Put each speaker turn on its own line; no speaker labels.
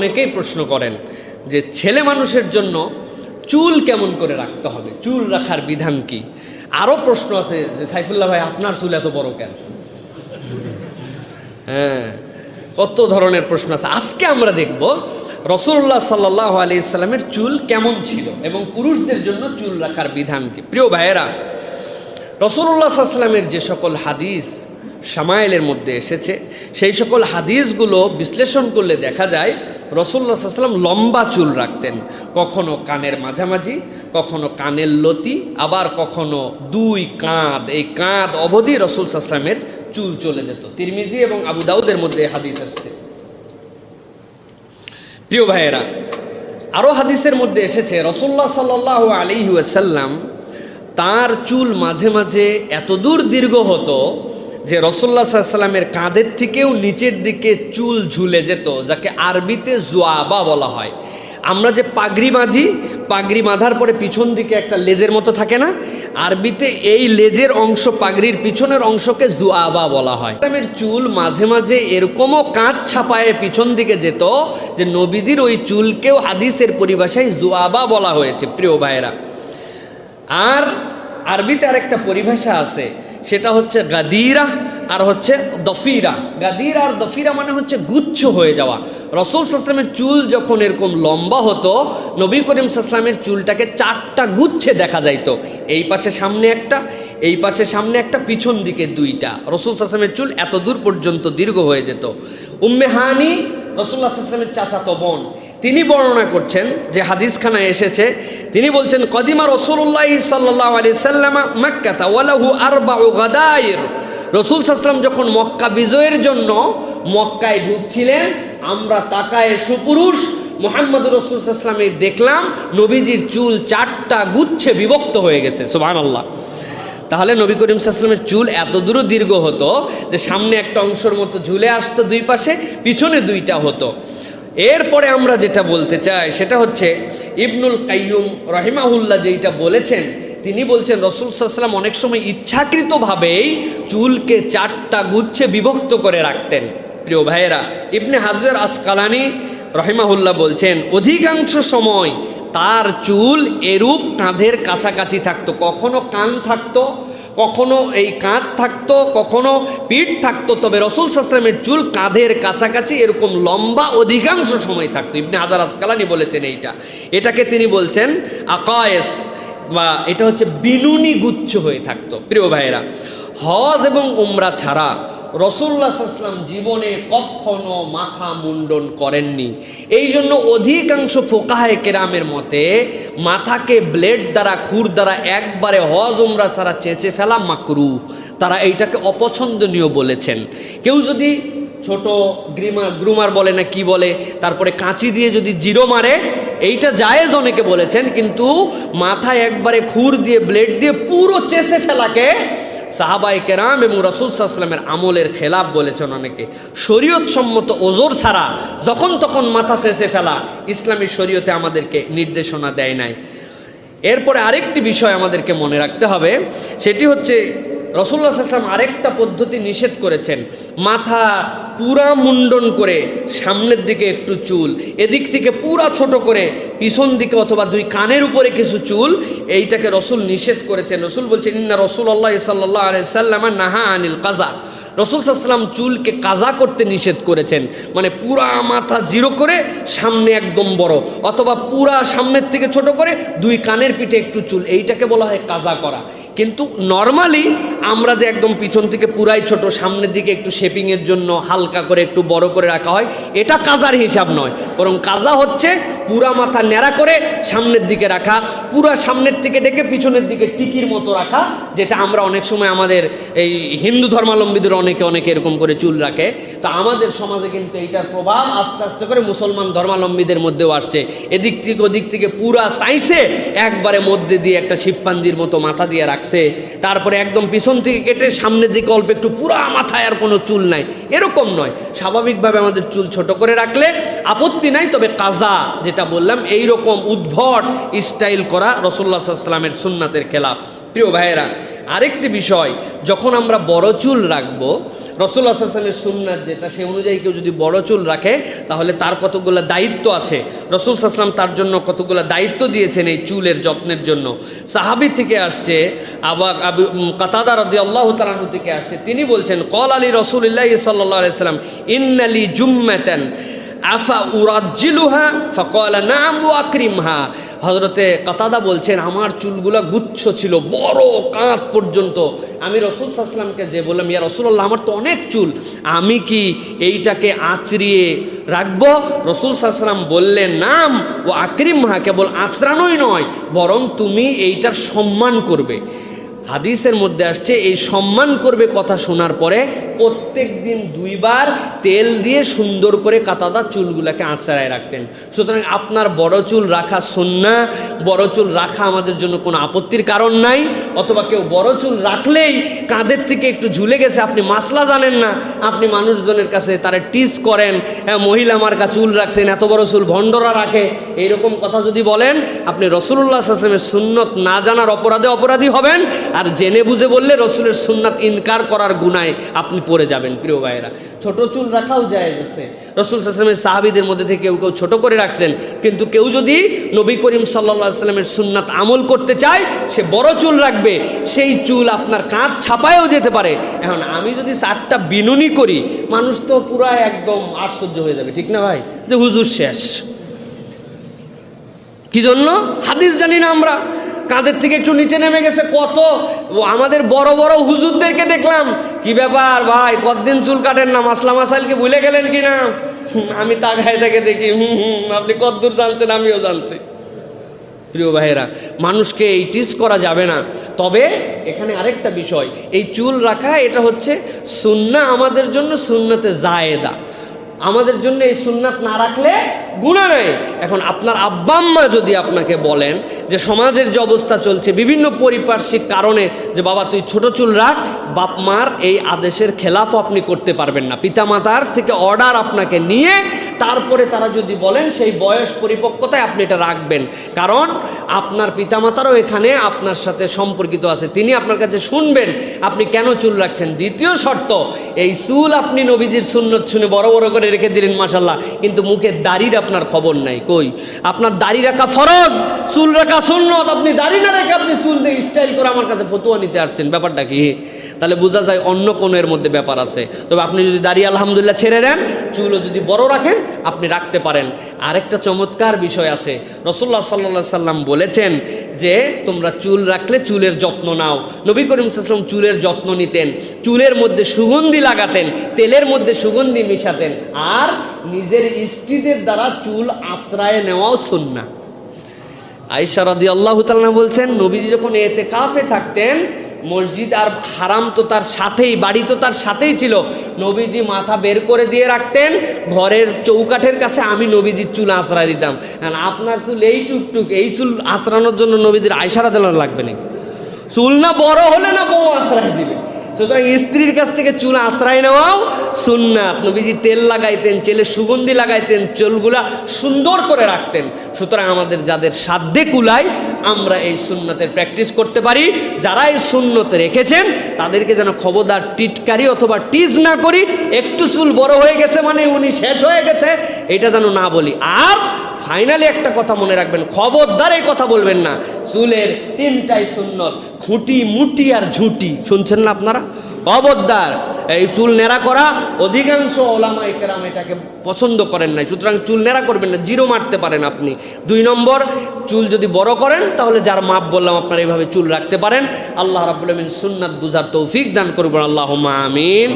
অনেকেই প্রশ্ন করেন যে ছেলে মানুষের জন্য চুল কেমন করে রাখতে হবে, চুল রাখার বিধান কি। আরও প্রশ্ন আছে যে সাইফুল্লাহ ভাই আপনার চুল এত বড় কেন। হ্যাঁ, কত ধরনের প্রশ্ন আছে। আজকে আমরা দেখব রাসূলুল্লাহ সাল্লাল্লাহু আলাইহি সাল্লামের চুল কেমন ছিল এবং পুরুষদের জন্য চুল রাখার বিধান কি। প্রিয় ভাইয়েরা, রাসূলুল্লাহ সাল্লাল্লাহু আলাইহি সাল্লামের যে সকল হাদিস শামায়েলের মধ্যে এসেছে সেই সকল হাদিসগুলো বিশ্লেষণ করলে দেখা যায় রাসূলুল্লাহ সাল্লাল্লাহু আলাইহি ওয়াসাল্লাম লম্বা চুল রাখতেন, কখনো কানের মাঝামাঝি, কখনো কানের লতি, আবার কখনো দুই কাঁধ, এই কাঁধ অবধি রাসূল সাল্লাল্লাহু আলাইহি ওয়াসাল্লামের চুল চলে যেত। তিরমিজি এবং আবু দাউদের মধ্যে এই হাদিস আসছে। প্রিয় ভাইয়েরা, আরও হাদিসের মধ্যে এসেছে রাসূলুল্লাহ সাল্লাল্লাহু আলাইহি ওয়াসাল্লাম তার চুল মাঝে মাঝে এত দূর দীর্ঘ হতো যে রাসূলুল্লাহ সাল্লাল্লাহু আলাইহি ওয়াসাল্লামের কাঁধের থেকেও নিচের দিকে চুল ঝুলে যেত, যাকে আরবিতে জুয়াবা বলা হয়। আমরা যে পাগড়ি বাঁধি, পাগড়ি বাঁধার পরে পিছন দিকে একটা লেজের মতো থাকে না, আরবিতে এই লেজের অংশ, পাগড়ির পিছনের অংশকে জুয়াবা বলা হয়। ইসলামের চুল মাঝে মাঝে এরকমও কাঁধ ছাপায়ে পিছন দিকে যেত যে নবীজির ওই চুলকেও হাদিসের পরিভাষায় জুয়াবা বলা হয়েছে। প্রিয় ভাইয়েরা, আর আরবিতে আরেকটা পরিভাষা আছে, সেটা হচ্ছে গাদিরা আর হচ্ছে দফিরা। গাদিরা আর দফিরা মানে হচ্ছে গুচ্ছ হয়ে যাওয়া। রাসূল সাল্লাল্লাহু আলাইহি ওয়াসাল্লামের চুল যখন এরকম লম্বা হতো, নবী করিম সাল্লাল্লাহু আলাইহি ওয়াসাল্লামের চুলটাকে চারটা গুচ্ছে দেখা যাইতো, এই পাশে সামনে একটা, এই পাশে সামনে একটা, পিছন দিকে দুইটা। রাসূল সাল্লাল্লাহু আলাইহি ওয়াসাল্লামের চুল এত দূর পর্যন্ত দীর্ঘ হয়ে যেত। উম্মে হানি রাসূলুল্লাহ সাল্লাল্লাহু আলাইহি ওয়াসাল্লামের চাচাতো বোন, তিনি বর্ণনা করছেন যে হাদিসখানায় এসেছে, তিনি বলছেন কদিমা রাসূলুল্লাহ সাল্লাল্লাহু আলাইহি ওয়াসাল্লাম মক্কাতা ওয়া লাহু আরবাউ গাদাইর। রাসূল সাল্লাল্লাহু আলাইহি ওয়াসাল্লাম যখন মক্কা বিজয়ের জন্য মক্কায় ঢুকছিলেন, আমরা তাকায় সুপুরুষ মুহাম্মদুর রাসূল সাল্লাল্লাহু আলাইহি ওয়াসাল্লামের দেখলাম নবীজির চুল চারটা গুচ্ছে বিভক্ত হয়ে গেছে। সুবহানাল্লাহ। তাহলে নবী করিম সাল্লাল্লাহু আলাইহি ওয়াসাল্লামের চুল এত দূর দীর্ঘ হতো যে সামনে একটা অংশের মতো ঝুলে আসতো দুই পাশে, পিছনে দুইটা হতো। এরপরে আমরা যেটা বলতে চাই সেটা হচ্ছে ইবনুল কাইয়ুম রাহিমাহুল্লাহ যেটা বলেছেন, তিনি বলছেন রাসূল সাল্লাল্লাহু আলাইহি ওয়াসাল্লাম অনেক সময় ইচ্ছাকৃতভাবেই চুলকে চারটা গুচ্ছে বিভক্ত করে রাখতেন। প্রিয় ভাইয়েরা, ইবনে হাজার আসকালানি রাহিমাহুল্লাহ বলছেন অধিকাংশ সময় তার চুল এরূপ কাঁধের কাছাকাছি থাকতো, কখনো কান থাকতো, কখনো এই কাঁধ থাকতো, কখনো পিঠ থাকতো, তবে রাসূল সাল্লাল্লাহু আলাইহি ওয়াসাল্লামের চুল কাঁধের কাছাকাছি এরকম লম্বা অধিকাংশ সময় থাকতো। ইবনে হাজার আসকালানি বলেছেন এটাকে তিনি বলছেন আকায়েস, বা এটা হচ্ছে বিনুনি গুচ্ছ হয়ে থাকতো। প্রিয় ভাইয়েরা, হজ এবং উমরা ছাড়া রাসূলুল্লাহ সাল্লাল্লাহু আলাইহি ওয়াসাল্লাম জীবনে কখনো মাথা মুন্ডন করেননি। এই জন্য অধিকাংশ ফুকাহায়ে কেরামের মতে মাথাকে ব্লেড দ্বারা, খুর দ্বারা একবারে হজ উমরা ছাড়া চেঁচে ফেলা মাকরুহ, তারা এইটাকে অপছন্দনীয় বলেছেন। কেউ যদি ছোট গ্রুমার বলে না কি বলে, তারপরে কাঁচি দিয়ে যদি জিরো মারে, এইটা জায়েজ অনেকে বলেছেন, কিন্তু মাথায় একবারে খুর দিয়ে, ব্লেড দিয়ে পুরো চেঁচে ফেলাকে সাহাবায়ে কেরাম এবং রাসূল সাল্লাল্লাহু আলাইহি ওয়াসাল্লামের আমলের খেলাফ বলেছেন অনেকে। শরীয়ত সম্মত ওজর ছাড়া যখন তখন মাথা চেঁচে ফেলা ইসলামী শরীয়তে আমাদেরকে নির্দেশনা দেয় নাই। এরপরে আরেকটি বিষয় আমাদেরকে মনে রাখতে হবে, সেটি হচ্ছে রাসূলুল্লাহ সাল্লাল্লাহু আলাইহি ওয়াসাল্লাম আরেকটা পদ্ধতি নিষেধ করেছেন, মাথা পুরা মুন্ডন করে সামনের দিকে একটু চুল, এদিক থেকে পুরা ছোট করে পিছন দিকে অথবা দুই কানের উপরে কিছু চুল, এইটাকে রাসূল নিষেধ করেছেন। রাসূল বলছেন ইন্না রাসূলুল্লাহ সাল্লাল্লাহু আলাইহি ওয়াসাল্লাম নাহা আনিল কাযা। রাসূল সাল্লাল্লাহু আলাইহি ওয়াসাল্লাম চুলকে কাজা করতে নিষেধ করেছেন, মানে পুরা মাথা জিরো করে সামনে একদম বড়, অথবা পুরা সামনের থেকে ছোট করে দুই কানের পিঠে একটু চুল, এইটাকে বলা হয় কাজা করা। কিন্তু নর্মালি আমরা যে একদম পিছন থেকে পুরাই ছোট, সামনের দিকে একটু শেপিংয়ের জন্য হালকা করে একটু বড় করে রাখা হয়, এটা কাজার হিসাব নয়, বরং কাজা হচ্ছে পুরা মাথা ন্যাড়া করে সামনের দিকে রাখা, পুরা সামনের থেকে ডেকে পিছনের দিকে টিকির মতো রাখা, যেটা আমরা অনেক সময় আমাদের এই হিন্দু ধর্মাবলম্বীদের অনেকে এরকম করে চুল রাখে। তো আমাদের সমাজে কিন্তু এইটার প্রভাব আস্তে আস্তে করে মুসলমান ধর্মাবলম্বীদের মধ্যেও আসছে। এদিক থেকে ওদিক থেকে পুরা সাইসে একবারে মধ্যে দিয়ে একটা শিবপাঞ্জির মতো মাথা দিয়ে রাখছে, তারপরে একদম পিছন থেকে কেটে সামনের দিকে অল্প একটু, পুরা মাথায় আর কোনো চুল নাই, এরকম নয়। স্বাভাবিকভাবে আমাদের চুল ছোট করে রাখলে আপত্তি নাই, তবে কাজা যেটা বললাম এইরকম উদ্ভট স্টাইল করা রাসূলুল্লাহ সাল্লাল্লাহু আলাইহি ওয়াসাল্লামের সুন্নাতের খেলাফ। প্রিয় ভাইয়েরা, আরেকটি বিষয়, যখন আমরা বড় চুল রাখবো রাসূলুল্লাহ সাল্লাল্লাহু আলাইহি ওয়াসাল্লামের সুন্নাত যেটা, সে অনুযায়ী কেউ যদি বড় চুল রাখে তাহলে তার কতগুলো দায়িত্ব আছে। রাসূল সাল্লাল্লাহু আলাইহি ওয়াসাল্লাম তার জন্য কতগুলো দায়িত্ব দিয়েছেন এই চুলের যত্নের জন্য। সাহাবী থেকে আসছে, আবু কাতাদা রাদিয়াল্লাহু তাআলা আনহু থেকে আসছে, তিনি বলছেন ক্বাল আলী রাসূলুল্লাহ সাল্লাল্লাহু আলাইহি ওয়াসাল্লাম ইন্নালি জুম্মাতান আফা উরাজ্জিলুহা ফাকালা নাম ওয়া আকরিমহা। হযরতে কাতাদা বলছেন আমার চুলগুলা গুচ্ছ ছিল বড় কাঁধ পর্যন্ত। আমি রাসূল সাল্লাল্লাহু আলাইহি ওয়াসাল্লামকে যে বললাম, ইয়া রাসূলুল্লাহ আমার তো অনেক চুল, আমি কি এইটাকে আঁচড়িয়ে রাখবো? রাসূল সাল্লাল্লাহু আলাইহি ওয়াসাল্লাম বললেন নাম ও আকরিমহা, কেবল আঁচড়ানোই নয় বরং তুমি এইটার সম্মান করবে। হাদিসের মধ্যে আসছে এই সম্মান করবে কথা শোনার পরে প্রত্যেক দিন 2 বার তেল দিয়ে সুন্দর করে কাতাদা চুলগুলোকে আঁচড়ায় রাখতেন। সুতরাং আপনার বড় চুল রাখা সুন্নাহ, বড় চুল রাখা আমাদের জন্য কোনো আপত্তির কারণ নাই। অথবা কেউ বড় চুল রাখলেই কাঁধের থেকে একটু ঝুলে গেছে, আপনি মাসলা জানেন না, আপনি মানুষজনের কাছে তারা টিজ করেন, হ্যাঁ মহিলা আমার কাছে চুল রাখছেন, এত বড় চুল ভণ্ডরা রাখে, এইরকম কথা যদি বলেন আপনি রাসূলুল্লাহ সাল্লাল্লাহু আলাইহি ওয়াসাল্লামের সুন্নত না জানার অপরাধী হবেন, আর জেনে বুঝে বললে রসুলের সুন্নাত ইনকার করার গুনায় আপনি পড়ে যাবেন। প্রিয় ভাইয়েরা, ছোট চুল রাখাও জায়েজ আছে। রাসূল সাল্লাল্লাহু আলাইহি ওয়াসাল্লামের সাহাবীদের মধ্যে থেকে কেউ ছোট করে রাখছেন, কিন্তু কেউ যদি নবী করিম সাল্লাল্লাহু আলাইহি ওয়াসাল্লামের সুন্নাত আমল করতে চায় সে বড় চুল রাখবে, সেই চুল আপনার কাঁধ ছাপায়ও যেতে পারে। এখন আমি যদি 4টা বিনুনি করি মানুষ তো পুরো একদম আশ্চর্য হয়ে যাবে, ঠিক না ভাই, যে হুজুর শেষ। কি জন্য? হাদিস জানি না আমরা, কাঁধের থেকে একটু নিচে নেমে গেছে। কত আমাদের বড় বড় হুজুরদেরকে দেখলাম, কি ব্যাপার ভাই কতদিন চুল কাটেন না, মাসলা মাসাইলকে ভুলে গেলেন কি না? আমি তাকায় থেকে দেখি আপনি কতদূর জানছেন, আমিও জানছি। প্রিয় ভাইয়েরা, মানুষকে এই টিজ করা যাবে না। তবে এখানে আরেকটা বিষয়, এই চুল রাখা এটা হচ্ছে সুন্নাহ আমাদের জন্য, সুন্নতে জায়েদা আমাদের জন্য। এই সুন্নাত না রাখলে গুনাহ নাই। এখন আপনার আব্বা আম্মা যদি আপনাকে বলেন যে সমাজের যে অবস্থা চলছে বিভিন্ন পারিপার্শ্বিক কারণে যে বাবা তুই ছোট চুল রাখ, বাপ মার এই আদেশের খেলাফও আপনি করতে পারবেন না। পিতামাতার থেকে অর্ডার আপনাকে নিয়ে তারপরে তারা যদি বলেন সেই বয়স পরিপক্কতায় আপনি এটা রাখবেন, কারণ আপনার পিতামাতারও এখানে আপনার সাথে সম্পর্কিত আছে, তিনি আপনার কাছে শুনবেন আপনি কেন চুল রাখছেন। দ্বিতীয় শর্ত, এই চুল আপনি নবীজির সুন্নত শুনে বড় বড় করে রেখে দিলেন মাশাআল্লাহ, কিন্তু মুখের দাড়ির আপনার খবর নাই। কই? আপনার দাড়ি রাখা ফরজ, চুল রাখা সুন্নত, আপনি দাড়ি না রেখে আপনি চুল দিয়ে স্টাইল করে আমার কাছে ফতোয়া নিতে আসছেন, ব্যাপারটা কি? তাহলে বোঝা যায় অন্য কোনো এর মধ্যে ব্যাপার আছে। তবে আপনি যদি দাড়ি আলহামদুলিল্লাহ ছেড়ে দেন, চুলও যদি বড় রাখেন আপনি রাখতে পারেন। আরেকটা চমৎকার বিষয় আছে, রাসূলুল্লাহ সাল্লাল্লাহু আলাইহি ওয়াসাল্লাম বলেছেন যে তোমরা চুল রাখলে চুলের যত্ন নাও। নবী করিম সাল্লাল্লাহু আলাইহি ওয়াসাল্লাম চুলের যত্ন নিতেন, চুলের মধ্যে সুগন্ধি লাগাতেন, তেলের মধ্যে সুগন্ধি মিশাতেন, আর নিজের স্ত্রীদের দ্বারা চুল আঁচড়ায় নেওয়াও সুন্নাহ। আয়েশা রাদিয়াল্লাহু তাআলা বলছেন নবীজি যখন ইতিকাফে থাকতেন, মসজিদ আর হারাম তো তার সাথেই, বাড়ি তো তার সাথেই ছিল, নবীজি মাথা বের করে দিয়ে রাখতেন ঘরের চৌকাঠের কাছে, আমি নবীজির চুল আঁচড়ায় দিতাম। আপনার চুল এই টুকটুক, এই চুল আঁচড়ানোর জন্য নবীজির আয়েশা রাদিয়াল্লাহু তাআলা লাগবে নাকি? চুল না বড় হলে না বউ আঁচড়ায় দিবে। সুতরাং স্ত্রীর কাছ থেকে চুল আশ্রয় নেওয়াও সুন্নাত। নবীজি তেল লাগাইতেন, চুলে সুগন্ধি লাগাইতেন, চুলগুলা সুন্দর করে রাখতেন। সুতরাং আমাদের যাদের সাধ্যে কুলায় আমরা এই সুন্নতের প্র্যাকটিস করতে পারি। যারা এই সুন্নত রেখেছেন তাদেরকে যেন খবরদার টিটকারি অথবা টিজ না করি, একটু চুল বড় হয়ে গেছে মানে উনি শেষ হয়ে গেছে এটা যেন না বলি। আর ফাইনালি একটা কথা মনে রাখবেন, খবরদার এই কথা বলবেন না চুলের 3টাই সুন্নত, খুঁটি, মুটি আর ঝুঁটি। শুনছেন না আপনারা? খবরদার, এই চুল নেড়া করা অধিকাংশ ওলামায়ে কেরাম এটাকে পছন্দ করেন না। সুতরাং চুল নেড়া করবেন না, জিরো মারতে পারেন আপনি। 2 নম্বর, চুল যদি বড় করেন তাহলে যার মাপ বললাম আপনারা এইভাবে চুল রাখতে পারেন। আল্লাহ রাব্বুল আলামিন সুন্নাত বুঝার তৌফিক দান করবেন, আল্লাহুম্মা আমিন।